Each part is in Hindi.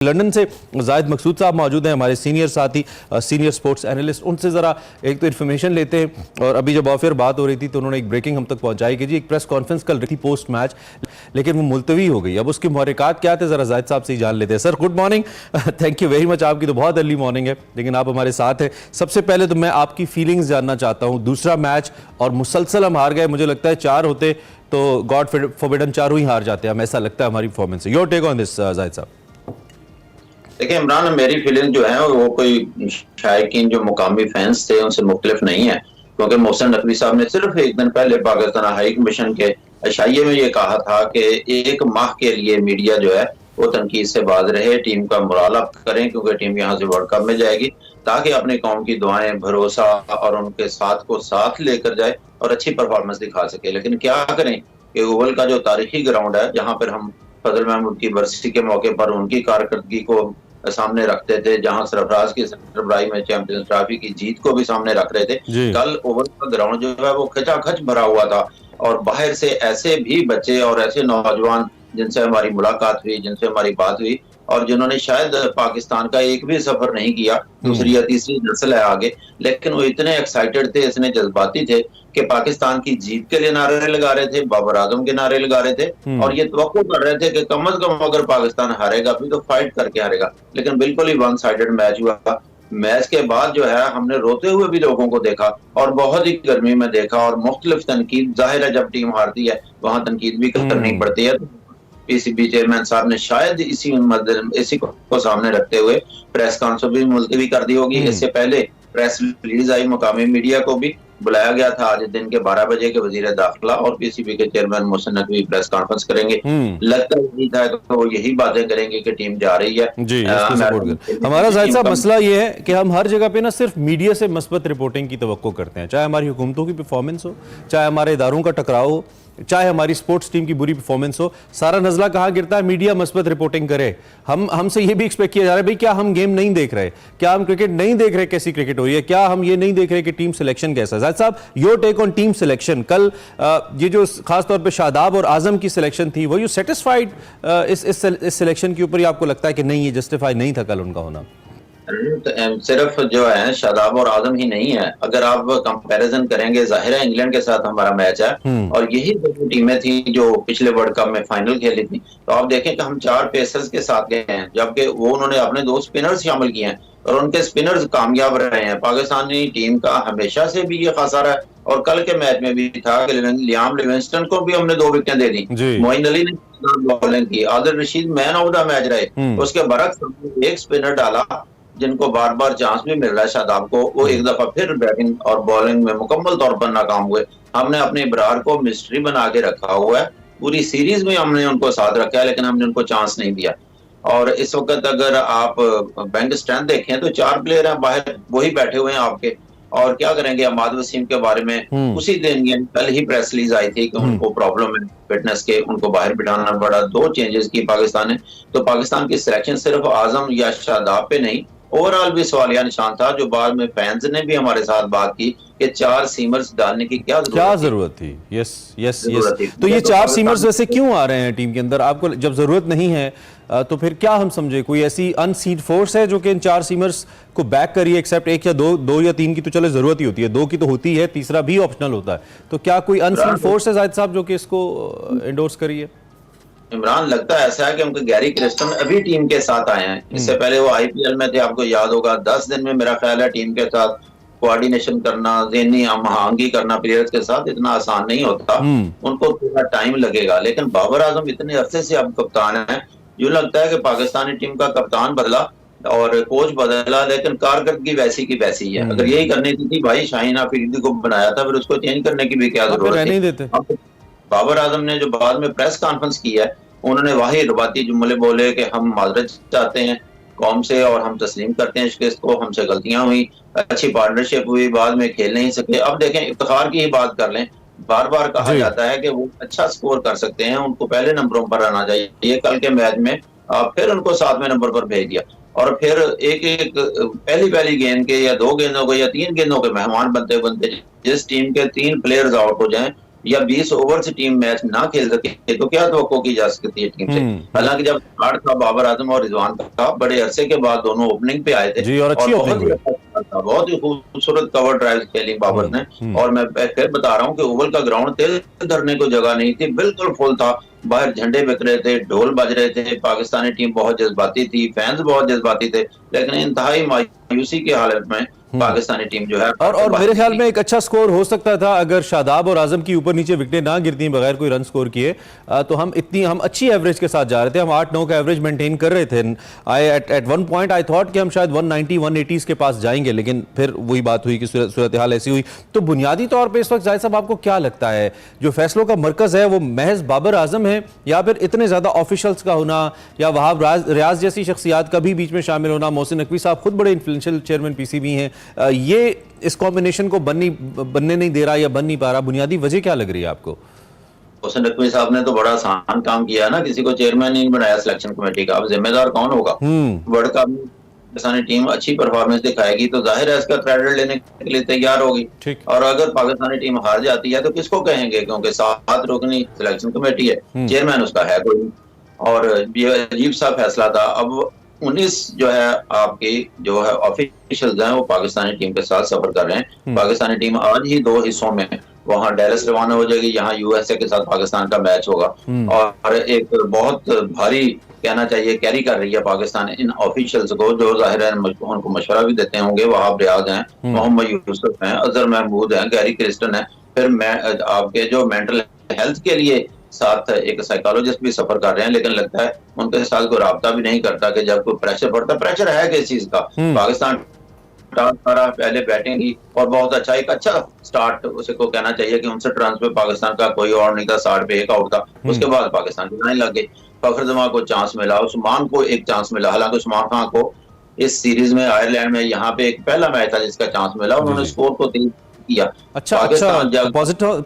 लंदन से जाहिद मकसूद साहब मौजूद हैं, हमारे सीनियर साथी, सीनियर स्पोर्ट्स एनालिस्ट। उनसे ज़रा एक तो इन्फॉर्मेशन लेते हैं। और अभी जब ऑफ एयर बात हो रही थी तो उन्होंने एक ब्रेकिंग हम तक पहुंचाई कि जी एक प्रेस कॉन्फ्रेंस कल रही थी पोस्ट मैच, लेकिन वो मुलतवी हो गई। अब उसके मुहर्रिकात क्या थे, ज़रा जाहिद साहब से ही जान लेते हैं। Sir good morning, thank you very much. आपकी तो बहुत अर्ली मॉर्निंग है, लेकिन आप हमारे साथ हैं। सबसे पहले तो मैं आपकी फीलिंग्स जानना चाहता हूँ। दूसरा मैच और मुसलसल हम हार गए, मुझे लगता है 4 होते तो गॉड फॉरबिडन चारों ही हार जाते हैं, हमें ऐसा लगता है हमारी परफॉर्मेंस से। Your take on this Zahid साहब। देखिए इमरान, मेरी फीलिंग जो है वो कोई शायकीन जो मुकामी फैंस थे उनसे मुख्तलिफ नहीं है, क्योंकि मोहसिन नकवी साहब ने सिर्फ एक दिन पहले पाकिस्तान हाई कमीशन के अशाइये में ये कहा था कि एक माह के लिए मीडिया जो है वो तनकीद से बाज रहे, टीम का मोराल अप करें, क्योंकि टीम यहाँ से वर्ल्ड कप में जाएगी, ताकि अपनी कौम की दुआएं, भरोसा और उनके साथ को साथ लेकर जाए और अच्छी परफॉर्मेंस दिखा सके। लेकिन क्या करें कि ओवल का जो तारीखी ग्राउंड है, जहाँ पर हम फजल महमूद की बरसी के मौके पर उनकी कारकर्दगी को सामने रखते थे, जहां सरफराज की सरबराही में चैंपियंस ट्रॉफी की जीत को भी सामने रख रहे थे, कल ओवल का ग्राउंड जो है वो खचाखच भरा हुआ था। और बाहर से ऐसे भी बच्चे और ऐसे नौजवान जिनसे हमारी मुलाकात हुई, जिनसे हमारी बात हुई और जिन्होंने शायद पाकिस्तान का एक भी सफर नहीं किया, दूसरी या तीसरी नस्ल है आगे, लेकिन वो इतने एक्साइटेड थे, इतने जज्बाती थे कि पाकिस्तान की जीत के लिए नारे लगा रहे थे, बाबर आजम के नारे लगा रहे थे और ये तवक्को कर रहे थे कि कम अज कम अगर पाकिस्तान हारेगा भी तो फाइट करके हारेगा। लेकिन बिल्कुल ही वन साइडेड मैच हुआ। मैच के बाद जो है हमने रोते हुए भी लोगों को देखा और बहुत ही गर्मी में देखा, और मुख्तलिफ तनकीद, जाहिर है जब टीम हारती है वहां तनकीद भी करनी पड़ती है। पीसीबी चेयरमैन साहब ने शायद इसी को सामने रखते हुए प्रेस कॉन्फ्रेंस भी मुलतवी कर दी होगी। इससे पहले प्रेस रिलीज आई, मुकामी मीडिया को भी बुलाया गया था आज दिन के 12 बजे के वजीर दाखिला और पीसीबी के chairman Mohsin Naqvi press conference करेंगे। लगता ही था कि वो यही बातें करेंगे कि टीम जा रही है जी। हमारा जाहिद साहब मसला ये है कि हम हर जगह पे ना सिर्फ मीडिया से मस्बत रिपोर्टिंग की तवक्को करते हैं, चाहे हमारी हुकूमतों की परफॉर्मेंस हो, चाहे हमारे इदारों का टकराव हो, चाहे हमारी स्पोर्ट्स टीम की बुरी परफॉर्मेंस हो। सारा नजला कहाँ गिरता है, मीडिया मस्बत रिपोर्टिंग करे। हमसे ये भी एक्सपेक्ट किया जा रहा है भाई, क्या हम गेम नहीं देख रहे, क्या हम क्रिकेट नहीं देख रहे, कैसी क्रिकेट हो रही है, क्या हम ये नहीं देख रहे कि टीम सिलेक्शन कैसा है। जाहिद साहब, your take on team selection. कल ये जो खासतौर पर शादाब और आजम की सिलेक्शन थी, वो यू सेटिस्फाइड इस सिलेक्शन के ऊपर, आपको लगता है कि नहीं ये जस्टिफाई नहीं था कल उनका होना? सिर्फ जो है शादाब और आजम ही नहीं है, अगर आप कंपैरिजन करेंगे, जाहिर है इंग्लैंड के साथ हमारा मैच है और यही दो टीमें थी जो पिछले वर्ल्ड कप में फाइनल खेली थी, तो आप देखें कि हम 4 पेसर्स के साथ गए हैं, जबकि वो उन्होंने अपने 2 स्पिनर्स शामिल किए हैं और उनके स्पिनर्स कामयाब रहे हैं। पाकिस्तानी टीम का हमेशा से भी ये खसारा है और कल के मैच में भी था कि लियाम लिविंगस्टन को भी हमने 2 विकेट दे दी, मोइन अली ने बॉलिंग की, Adil Rashid man of the match रहे, उसके बरक्स एक स्पिनर डाला जिनको बार बार चांस भी मिल रहा है शादाब को, वो एक दफा फिर बैटिंग और बॉलिंग में मुकम्मल तौर पर नाकाम हुए। हमने अपने इब्रार को मिस्ट्री बना के रखा हुआ है, पूरी सीरीज में हमने उनको साथ रखा है, लेकिन हमने उनको चांस नहीं दिया। और इस वक्त अगर आप बैंक स्ट्रेंथ देखें तो 4 प्लेयर हैं बाहर, वही बैठे हुए हैं आपके, और क्या करेंगे। अमाद वसीम के बारे में उसी दिन कल ही प्रेस रिलीज आई थी कि उनको प्रॉब्लम है फिटनेस के, उनको बाहर बिठाना पड़ा। 2 चेंजेस की पाकिस्तान ने, तो पाकिस्तान की सिलेक्शन सिर्फ आजम या शादाब पे नहीं, ओवरऑल भी सवालिया निशान था, जो बाद में फैंस ने भी हमारे साथ बात की कि 4 सीमर्स डालने की क्या जरूरत थी। Yes yes yes. तो ये 4 सीमर्स वैसे क्यों आ रहे हैं टीम के अंदर? आपको जब जरूरत नहीं है तो फिर क्या हम समझे, कोई ऐसी अनसीड फोर्स है जो कि इन 4 सीमर्स को बैक करिए, एक्सेप्ट 1 या 2 या 3 की तो चले जरूरत ही होती है, 2 की तो होती है, तीसरा भी ऑप्शनल होता है, तो क्या कोई अनसीड फोर्स है जाहिद साहब जो कि इसको एंडोर्स करिए? इमरान, लगता है ऐसा है कि उनके गैरी क्रिस्टन अभी टीम के साथ आए हैं, इससे पहले वो आईपीएल में थे, आपको याद होगा। 10 दिन में मेरा ख्याल है टीम के साथ कोऑर्डिनेशन करना, ज़हनी महंगी करना प्लेयर्स के साथ इतना आसान नहीं होता, उनको थोड़ा टाइम लगेगा। लेकिन बाबर आजम इतने अरसे से अब कप्तान है, यूं लगता है कि पाकिस्तानी टीम का कप्तान बदला और कोच बदला, लेकिन कारकर्दगी वैसी की वैसी है। अगर यही करनी थी भाई, शाहीन अफरीदी को बनाया था, फिर उसको चेंज करने की भी क्या जरूरत है। बाबर आजम ने जो बाद में प्रेस कॉन्फ्रेंस की है, उन्होंने वही रबाती जुमले बोले कि हम माजरत चाहते हैं कौम से और हम तस्लीम करते हैं शिकस्त को, हमसे गलतियां हुई, अच्छी पार्टनरशिप हुई, बाद में खेल नहीं सके। अब देखें, इफ्तिखार की ही बात कर लें, बार बार कहा जाता है कि वो अच्छा स्कोर कर सकते हैं, उनको पहले नंबरों पर आना चाहिए। कल के मैच में फिर उनको 7वें नंबर पर भेज दिया और फिर एक पहली गेंद के या 2 गेंदों के या 3 गेंदों के मेहमान बनते बनते जिस टीम के 3 प्लेयर्स आउट हो जाएं या 20 ओवर से टीम मैच ना खेल सके तो क्या तवक्को की जा सकती है टीम से। हालांकि जब स्टार्ट था बाबर आजम और रिजवान का, बड़े अरसे के बाद दोनों ओपनिंग पे आए थे जी, और अच्छी ओपनिंग हुई। था, बहुत ही खूबसूरत कवर ड्राइव खेली बाबर ने। और मैं फिर बता रहा हूँ कि ओवल का ग्राउंड तेज धरने को जगह नहीं थी, बिल्कुल फुल था, बाहर झंडे बिक रहे थे, ढोल बज रहे थे, पाकिस्तानी टीम बहुत जज्बाती थी, फैंस बहुत जज्बाती थे, लेकिन इंतहाई मायूसी की हालत में पाकिस्तानी टीम जो है और मेरे ख्याल में एक अच्छा स्कोर हो सकता था अगर शादाब और आजम की ऊपर नीचे विकेटें ना गिरती बगैर कोई रन स्कोर किए, तो हम अच्छी एवरेज के साथ जा रहे थे, हम 8-9 का एवरेज मेंटेन कर रहे थे। At one point I thought कि हम शायद 190-180 के पास जाएंगे, लेकिन फिर वही बात हुई कि सूरत हाल ऐसी हुई। तो बुनियादी तौर पर इस वक्त जाहिद साहब आपको क्या लगता है जो फैसलों का मरकज है वो महज बाबर आजम है, या फिर इतने ज्यादा ऑफिशियल्स का होना, या वहाब रियाज जैसी शख्सियात का भी बीच में शामिल होना, मोहसिन नकवी साहब खुद बड़े इन्फ्लुएंशियल चेयरमैन पीसीबी हैं, ये इस कॉम्बिनेशन को बनने नहीं दे रहा या बन नहीं पा रहा? बुनियादी वजह क्या लग रही है आपको? मोहसिन नकवी साहब ने तो बड़ा आसान काम किया ना, किसी को चेयरमैन नहीं बनाया सिलेक्शन कमेटी का। अब जिम्मेदार कौन होगा? वर्ल्ड कप में पाकिस्तानी टीम अच्छी परफॉर्मेंस दिखाएगी तो जाहिर है इसका क्रेडिट लेने के लिए तैयार होगी, और अगर पाकिस्तानी टीम हार जाती है तो किसको कहेंगे, क्योंकि 7 रुकनी सिलेक्शन कमेटी है, चेयरमैन उसका है कोई। और ये अजीब सा फैसला था। अब 19 जो है आपकी जो है ऑफिशियल्स हैं वो पाकिस्तानी टीम के साथ सफर कर रहे हैं। पाकिस्तानी टीम आज ही 2 हिस्सों में वहां डेलस रवाना हो जाएगी, यहाँ यूएसए के साथ पाकिस्तान का मैच होगा, और एक बहुत भारी कहना चाहिए कैरी कर रही है पाकिस्तान इन ऑफिशियल्स को, जो जाहिर है उनको मशवरा भी देते होंगे। वहाब रियाज हैं, मोहम्मद यूसुफ हैं, अजहर महमूद हैं, गैरी क्रिस्टन है, फिर आपके जो मेंटल हेल्थ के लिए साथ एक साइकोलॉजिस्ट भी सफर कर रहे हैं, लेकिन लगता है उनके साथ कोई राब्ता भी नहीं करता कि जब कोई प्रेशर पड़ता। प्रेशर है किस चीज का? पाकिस्तान पहले बैटिंग की और बहुत अच्छा, एक अच्छा स्टार्ट उसे को कहना चाहिए कि 59 रन पे पाकिस्तान का कोई और नहीं था, 60 पे 1 आउट था। उसके बाद पाकिस्तान की लाइन लग गई, फखर जमा को चांस मिला, उस्मान को एक चांस मिला। हालांकि उस्मान खान को इस सीरीज में आयरलैंड में यहाँ पे एक पहला मैच था जिसका चांस मिला, उन्होंने स्कोर को तेज किया। अच्छा,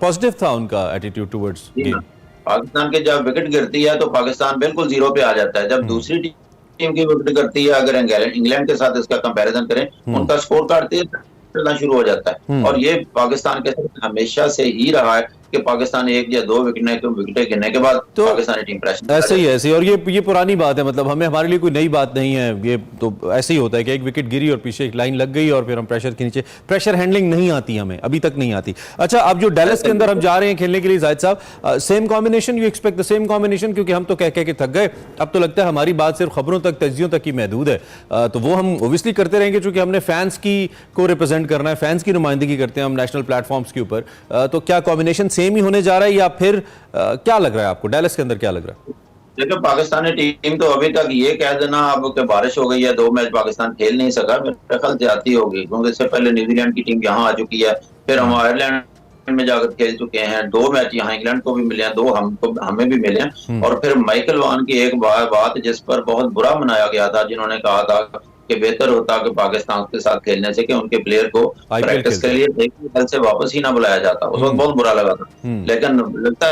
पॉजिटिव था उनका एटीट्यूड टुवर्ड्स गेम। पाकिस्तान के जब विकेट गिरती है तो पाकिस्तान बिल्कुल जीरो पे आ जाता है। जब दूसरी टीम की विकेट गिरती है, अगर इंग्लैंड के साथ इसका कंपैरिजन करें, उनका स्कोर कार्ड तेज चलना शुरू हो जाता है। और ये पाकिस्तान के साथ हमेशा से ही रहा है कि पाकिस्तान 1 या 2 विकेटें गिरने के बाद तो पाकिस्तानी टीम प्रेशर ऐसे ही ऐसे, और ये पुरानी बात है, मतलब हमारे लिए कोई नई बात नहीं है, ये तो ऐसे ही होता है कि एक विकेट गिरी और पीछे एक लाइन लग गई और फिर हम प्रेशर के नीचे, प्रेशर हैंडलिंग नहीं आती हमें, अभी तक नहीं आती। अच्छा, अब जो डेलस के अंदर हम जा रहे हैं खेलने के लिए जाहिद साहब, same combination, you expect the same combination? क्योंकि हम तो कह के थक गए, अब तो लगता है हमारी बात सिर्फ खबरों तक, तज्जियों तक ही महदूद है, तो वो हम ओबियसली करते रहेंगे क्योंकि हमने फैंस की को रिप्रेजेंट करना है, फैंस की नुमाइंदगी करते हैं हम नेशनल प्लेटफॉर्म्स के ऊपर। तो क्या कॉम्बिनेशन सेम ही होने जा रहा है या फिर क्या लग रहा है आपको डेलस के अंदर, क्या लग रहा है? देखिए, पाकिस्तानी टीम तो अभी तक ये कह देना अब कि बारिश हो गई है, 2 मैच पाकिस्तान खेल नहीं सका, मेरे ख्याल ज्यादती होगी, क्योंकि इससे पहले न्यूजीलैंड की टीम यहाँ आ चुकी है, फिर हम आयरलैंड में जाकर खेल चुके हैं, 2 मैच यहाँ इंग्लैंड को भी मिले हैं, 2 हमें भी मिले हैं। और फिर माइकल वॉन की एक बात जिस पर बहुत बुरा मनाया गया था, जिन्होंने कहा था कि बेहतर होता कि पाकिस्तान के साथ खेलने से कि उनके प्लेयर को प्रैक्टिस के लिए एक साल से वापस ही ना बुलाया जाता। उस वक्त बहुत बुरा लगा था, लेकिन लगता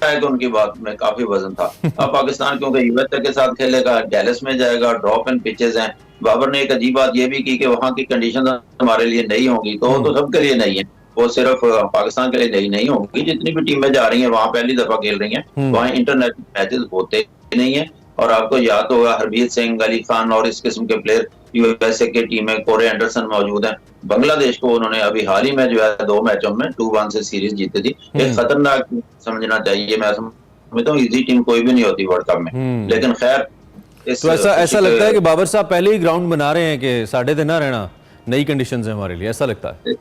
है कि उनकी बात में काफी वजन था। अब पाकिस्तान क्योंकि यूएसए के साथ खेलेगा, डेलस में जाएगा, ड्रॉप एंड पिचेस हैं। बाबर ने एक अजीब बात ये भी की कि वहां की कंडीशन हमारे लिए नई होंगी, तो सबके लिए नहीं है, वो सिर्फ पाकिस्तान के लिए नई नहीं होगी। जितनी भी टीमें जा रही हैं वहां पहली दफा खेल रही हैं, वहां इंटरनेशनल मैचेस होते नहीं है। और आपको याद होगा हरमीत सिंह, अली खान और इस किस्म के प्लेयर यूएसए की टीम में, कोरे एंडरसन मौजूद हैं। बांग्लादेश को उन्होंने अभी हाल ही में जो है 2 मैचों में 2-1 से सीरीज जीती थी। एक खतरनाक समझना चाहिए, मैं समझता हूँ इजी टीम कोई भी नहीं होती वर्ल्ड कप में, लेकिन खैर तो ऐसा लगता है कि बाबर साहब पहले ही ग्राउंड बना रहे हैं कि साढ़े दिन ना रहना, नई कंडीशंस है हमारे लिए, ऐसा लगता है।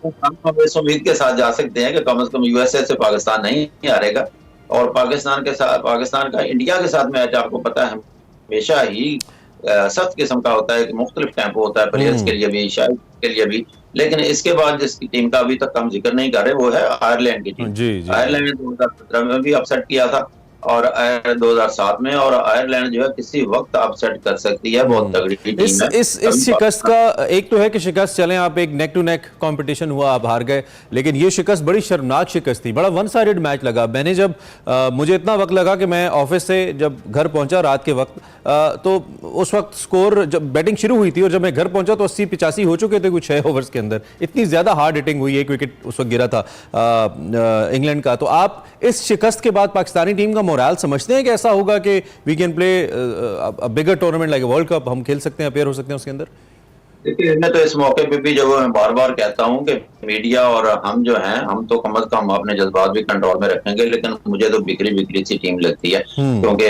हम इस उम्मीद के साथ जा सकते हैं कि कम से कम यूएसए से पाकिस्तान नहीं हारेगा, और पाकिस्तान का इंडिया के साथ मैच आपको पता है हमेशा ही सख्त किस्म का होता है कि मुख्तलिफ टेम्पो होता है प्लेयर्स के लिए भी, शायद के लिए भी। लेकिन इसके बाद जिसकी टीम का अभी तक हम जिक्र नहीं कर रहे वो है आयरलैंड की टीम। आयरलैंड ने 2017 में भी अपसेट किया था, और 2007 में, और आयरलैंड जो है किसी वक्त अपसेट कर सकती है, बहुत तगड़ी इस टीम है। इस शिकस्त का एक तो है कि शिकस्त चलें, आप एक नेक टू नेक कंपटीशन हुआ, आप हार गए, लेकिन ये शिकस्त बड़ी शर्मनाक शिकस्त थी, बड़ा वन साइडेड मैच लगा। मैंने जब मुझे इतना वक्त लगा कि मैं ऑफिस से जब घर पहुंचा रात के वक्त, तो उस वक्त स्कोर जब बैटिंग शुरू हुई थी और जब मैं घर पहुंचा तो 80-85 हो चुके थे कुछ 6 ओवर्स के अंदर। इतनी ज्यादा हार्ड हिटिंग हुई, एक विकेट उस वक्त गिरा था इंग्लैंड का। तो आप इस शिकस्त के बाद पाकिस्तानी टीम का मोराल समझते हैं कि ऐसा होगा कि we can play bigger tournament like world cup, हम खेल सकते हैं, अपेयर हो सकते हैं उसके अंदर? देखिए, मैं तो इस मौके पे भी जो मैं बार बार कहता हूं कि मीडिया और हम जो हैं, हम तो कम से कम अपने जज्बात भी कंट्रोल में रखेंगे, लेकिन मुझे तो बिखरी बिखरी सी टीम लगती है, क्योंकि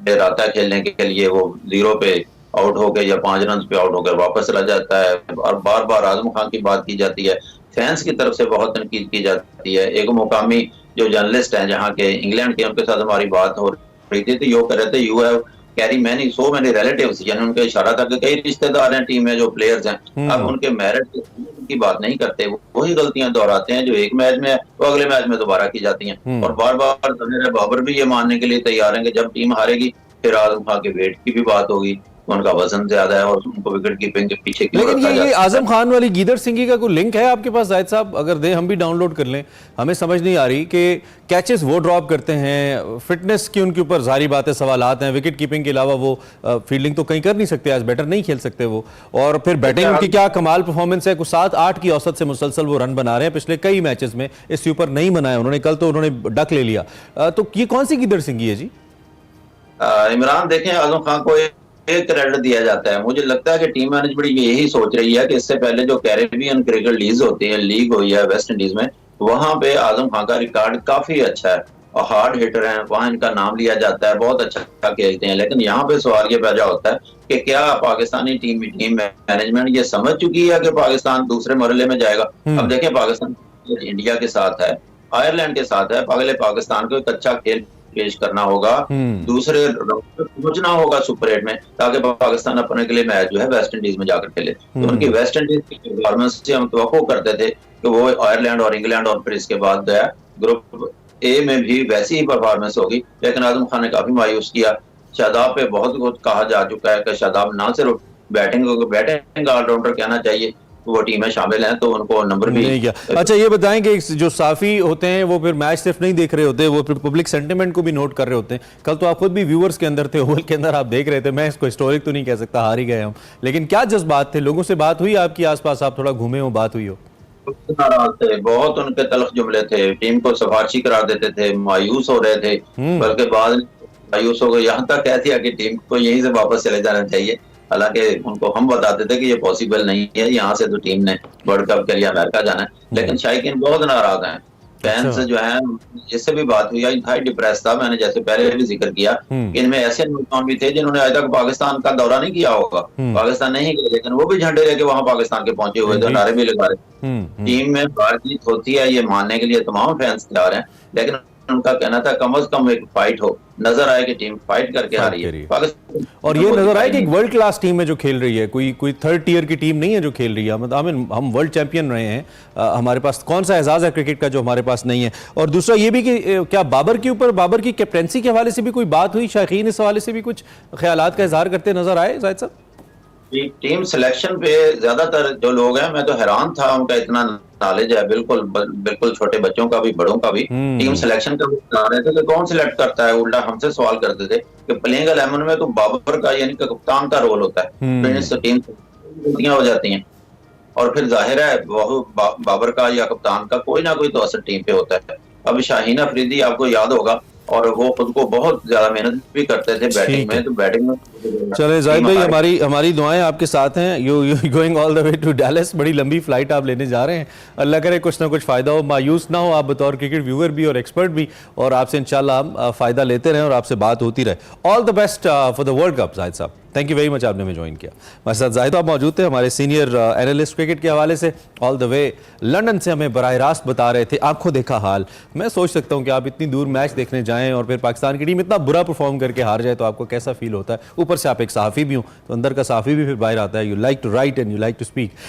देर आता है खेलने के लिए, वो 0 पे आउट हो गए या 5 रन पे आउट होकर वापस चला जाता है, और बार बार आजम खान की बात की जाती है, फैंस की तरफ से बहुत तनकीद की जाती है। एक मुकामी जो जर्नलिस्ट हैं जहाँ के इंग्लैंड के, उनके साथ हमारी बात हो रही थी, तो यो कह रहे थे you have carry many so many relatives, यानी उनका इशारा था कि कई रिश्तेदार हैं टीम में, जो प्लेयर्स हैं, अब उनके मेरिट की बात नहीं करते, वही गलतियां दोहराते हैं जो एक मैच में वो अगले मैच में दोबारा की जाती हैं। और बार बार बाबर भी ये मानने के लिए तैयार हैं कि जब टीम हारेगी फिर आजम खान के वेट की भी बात होगी, उनका वजन ज्यादा है और उनको विकेट कीपिंग के पीछे क्यों लेकिन रखा ये जाता है। आजम खान वाली गीदड़ सिंगी का कोई लिंक है आपके पास जाहिद साहब? अगर दे हम भी डाउनलोड कर लें, हमें समझ नहीं आ रही कि कैचेस वो ड्रॉप करते हैं, फिटनेस की उनके ऊपर जारी बात है, सवालात हैं, विकेट कीपिंग के अलावा वो फील्डिंग तो कहीं कर नहीं सकते, आज बैटर नहीं खेल सकते वो, और फिर बैटिंग उनकी क्या कमाल परफॉर्मेंस है, कुछ 7-8 की औसत से मुसलसल वो रन बना रहे हैं पिछले कई मैचेस में, इससे ऊपर नहीं बनाए उन्होंने, कल तो उन्होंने डक ले लिया। तो ये कौन सी गीदड़ सिंगी है जी? इमरान, देखें, आजम खान को एक क्रेडिट दिया जाता है, मुझे लगता है कि टीम मैनेजमेंट यही सोच रही है कि इससे पहले जो कैरेबियन क्रिकेट लीग होती है, लीग हुई है वेस्ट इंडीज में, वहां पे आजम खान का रिकॉर्ड काफी अच्छा है और हार्ड हिटर है, वहां इनका नाम लिया जाता है, बहुत अच्छा खेलते हैं। लेकिन यहाँ पे सवाल ये पैदा होता है कि क्या पाकिस्तानी टीम मैनेजमेंट ये समझ चुकी है कि पाकिस्तान दूसरे मरहले में जाएगा? अब देखें, पाकिस्तान इंडिया के साथ है, आयरलैंड के साथ है, पहले पाकिस्तान को एक अच्छा खेल पेश करना होगा, दूसरे पहुंचना होगा सुपर 8 में, ताकि पाकिस्तान अपने के लिए मैच जो है वेस्ट इंडीज में जाकर खेले। तो उनकी वेस्ट इंडीज की परफॉर्मेंस से हम तवक्को करते थे कि वो आयरलैंड और इंग्लैंड और फिर इसके बाद गया ग्रुप ए में भी वैसी ही परफॉर्मेंस होगी, लेकिन आजम खान ने काफी मायूस किया। शादाब पे बहुत कुछ कहा जा चुका है कि शादाब ना सिर्फ बैटिंग ऑलराउंडर कहना चाहिए, वो टीम में शामिल हैं, तो उनको नंबर भी नहीं किया। अच्छा, ये बताएं कि जो साफी होते हैं वो फिर मैच सिर्फ नहीं देख रहे होते, वो फिर पब्लिक सेंटिमेंट को भी नोट कर रहे होते हैं। कल तो आप खुद भी व्यूअर्स के अंदर थे, ओवल के अंदर आप देख रहे थे, मैं इसको हिस्टोरिक तो नहीं कह सकता, हार ही गए हम, लेकिन क्या जज्बात थे, लोगों से बात हुई आपकी आसपास, आप थोड़ा घूमे हो, बात हुई हो? नाराज थे, बहुत उनके तल्ख जुमले थे, टीम को सिफारशी करार देते थे, मायूस हो रहे थे, बल्कि बाद मायूस हो गए, यहाँ तक कह दिया कि टीम को यहीं से वापस चले जाना चाहिए। हालांकि उनको हम बताते थे कि ये पॉसिबल नहीं है, यहाँ से तो टीम ने वर्ल्ड कप के लिए अमेरिका जाना है, लेकिन शायकीन बहुत नाराज हैं। फैंस जो है, इससे भी बात हुई, इंतहाई डिप्रेस था, मैंने जैसे पहले भी जिक्र किया, इनमें ऐसे नौजवान भी थे जिन्होंने आज तक पाकिस्तान का दौरा नहीं किया होगा, पाकिस्तान नहीं गए, लेकिन वो भी झंडे लेके वहां पाकिस्तान के पहुंचे हुए थे, नारे भी लगा रहे। टीम में बातचीत होती है, ये मानने के लिए तमाम फैंस तैयार हैं, लेकिन उनका कहना था कम से कम एक फाइट हो, नजर आए कि टीम फाइट करके आ रही है, और ये नजर आए कि एक वर्ल्ड क्लास टीम है जो खेल रही है, कोई थर्ड टियर की टीम नहीं है जो खेल रही है। मतलब हम वर्ल्ड चैंपियन रहे हैं, हमारे पास कौन सा एजाज है क्रिकेट का जो हमारे पास नहीं है। और दूसरा ये भी कि क्या बाबर के ऊपर, बाबर की कैप्टेंसी के हवाले से भी कोई बात हुई, शायकीन इस हवाले से भी कुछ ख्यालात का इजहार करते नजर आए जाहिद साहब? टीम सिलेक्शन पे ज्यादातर जो लोग हैं, मैं तो हैरान था, उनका इतना नॉलेज है, बिल्कुल छोटे बच्चों का भी बड़ों का भी। टीम सिलेक्शन का बता रहे थे कि कौन सिलेक्ट करता है, उल्टा हमसे सवाल करते थे कि प्लेइंग 11 में तो बाबर का यानी कि कप्तान का रोल होता है, तो टीम गलतियां हो जाती हैं, और फिर जाहिर है बाबर का या कप्तान का कोई ना कोई तो असर टीम पे होता है। अब शाहीन अफरीदी आपको याद होगा, और वो खुद को बहुत ज्यादा मेहनत भी करते थे बैटिंग में, तो बैटिंग में चले जाहिद भाई, हमारी दुआएं आपके साथ हैं। You going all the way to Dallas, बड़ी लंबी फ्लाइट आप लेने जा रहे हैं, अल्लाह करे कुछ ना कुछ फायदा हो, मायूस ना हो आप बतौर क्रिकेट व्यूअर भी और एक्सपर्ट भी, और आपसे इंशाल्लाह हम फायदा लेते रहें और आपसे बात होती रहे। All the best for the world cup Zahid साहब, थैंक यू वेरी मच, आपने हमें ज्वाइन किया। हमारे साथ जाहिद आप मौजूद थे, हमारे सीनियर एनालिस्ट क्रिकेट के हवाले से, ऑल द वे लंदन से हमें बराह रास्त बता रहे थे, आंखों देखा हाल। मैं सोच सकता हूँ कि आप इतनी दूर मैच देखने जाएं और फिर पाकिस्तान की टीम इतना बुरा परफॉर्म करके हार जाए तो आपको कैसा फील होता है। ऊपर से आप एक सहाफ़ी भी हो, तो अंदर का सहाफ़ी भी फिर बाहर आता है, you like to write and you like to speak.